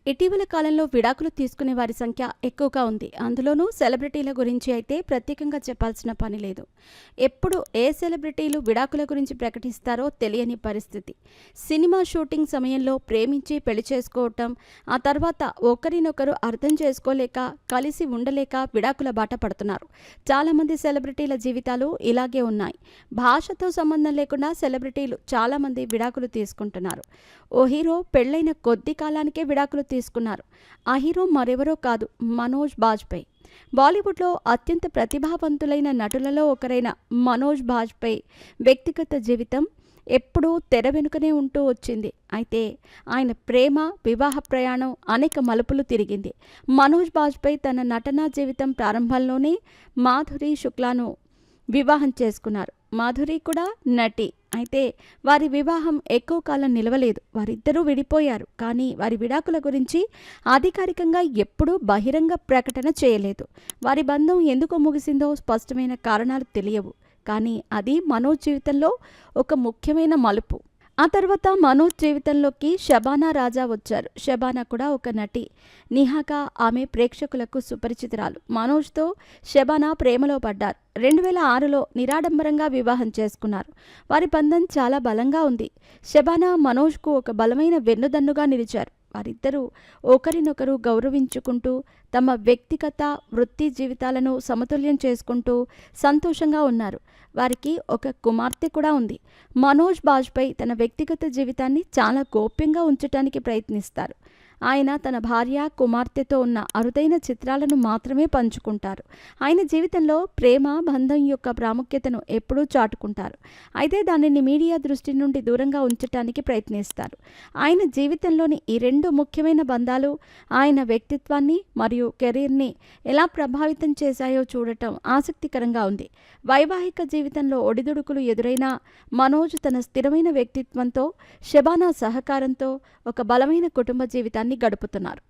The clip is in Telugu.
ఇటీవల కాలంలో విడాకులు తీసుకునే వారి సంఖ్య ఎక్కువగా ఉంది. అందులోనూ సెలబ్రిటీల గురించి అయితే ప్రత్యేకంగా చెప్పాల్సిన పని లేదు. ఎప్పుడు ఏ సెలబ్రిటీలు విడాకుల గురించి ప్రకటిస్తారో తెలియని పరిస్థితి. సినిమా షూటింగ్ సమయంలో ప్రేమించి పెళ్లి చేసుకోవటం, ఆ తర్వాత ఒకరినొకరు అర్థం చేసుకోలేక, కలిసి ఉండలేక విడాకుల బాట పడుతున్నారు. చాలామంది సెలబ్రిటీల జీవితాలు ఇలాగే ఉన్నాయి. భాషతో సంబంధం లేకుండా సెలబ్రిటీలు చాలామంది విడాకులు తీసుకుంటున్నారు. ఓ హీరో పెళ్లైన కొద్ది కాలానికే విడాకులు తీసుకున్నారు. ఆ హీరో మరెవరో కాదు, మనోజ్ బాజ్‌పేయి. బాలీవుడ్‌లో అత్యంత ప్రతిభావంతులైన నటులలో ఒకరైన మనోజ్ బాజ్‌పేయి వ్యక్తిగత జీవితం ఎప్పుడూ తెర వెనుకనే ఉంటూ వచ్చింది. అయితే ఆయన ప్రేమ, వివాహ ప్రయాణం అనేక మలుపులు తిరిగింది. మనోజ్ బాజ్‌పేయి తన నటనా జీవితం ప్రారంభంలోనే మాధురి శుక్లాను వివాహం చేసుకున్నారు. మాధురి కూడా నటి. అయితే వారి వివాహం ఎక్కువ కాలం నిలవలేదు. వారిద్దరూ విడిపోయారు. కానీ వారి విడాకుల గురించి అధికారికంగా ఎప్పుడూ బహిరంగ ప్రకటన చేయలేదు. వారి బంధం ఎందుకు ముగిసిందో స్పష్టమైన కారణాలు తెలియవు. కానీ అది మనోజ్ జీవితంలో ఒక ముఖ్యమైన మలుపు. ఆ తర్వాత మనోజ్ జీవితంలోకి షబానా రాజా వచ్చారు. షబానా కూడా ఒక నటి. నిహాగా ఆమె ప్రేక్షకులకు సుపరిచితురాలు. మనోజ్తో షబానా ప్రేమలో పడ్డారు. 2006లో నిరాడంబరంగా వివాహం చేసుకున్నారు. వారి బంధం చాలా బలంగా ఉంది. షబానా మనోజ్కు ఒక బలమైన వెన్నుదన్నుగా నిలిచారు. వారిద్దరూ ఒకరినొకరు గౌరవించుకుంటూ తమ వ్యక్తిగత, వృత్తి జీవితాలను సమతుల్యం చేసుకుంటూ సంతోషంగా ఉన్నారు. వారికి ఒక కుమార్తె కూడా ఉంది. మనోజ్ బాజ్‌పేయి తన వ్యక్తిగత జీవితాన్ని చాలా గోప్యంగా ఉంచటానికి ప్రయత్నిస్తారు. ఆయన తన భార్య, కుమార్తెతో ఉన్న అరుదైన చిత్రాలను మాత్రమే పంచుకుంటారు. ఆయన జీవితంలో ప్రేమ, బంధం యొక్క ప్రాముఖ్యతను ఎప్పుడూ చాటుకుంటారు. అయితే దానిని మీడియా దృష్టి నుండి దూరంగా ఉంచటానికి ప్రయత్నిస్తారు. ఆయన జీవితంలోని ఈ రెండు ముఖ్యమైన బంధాలు ఆయన వ్యక్తిత్వాన్ని మరియు కెరీర్ని ఎలా ప్రభావితం చేశాయో చూడటం ఆసక్తికరంగా ఉంది. వైవాహిక జీవితంలో ఒడిదుడుకులు ఎదురైనా మనోజ్ తన స్థిరమైన వ్యక్తిత్వంతో, షబానా సహకారంతో ఒక బలమైన కుటుంబ జీవితాన్ని గడుపుతున్నారు.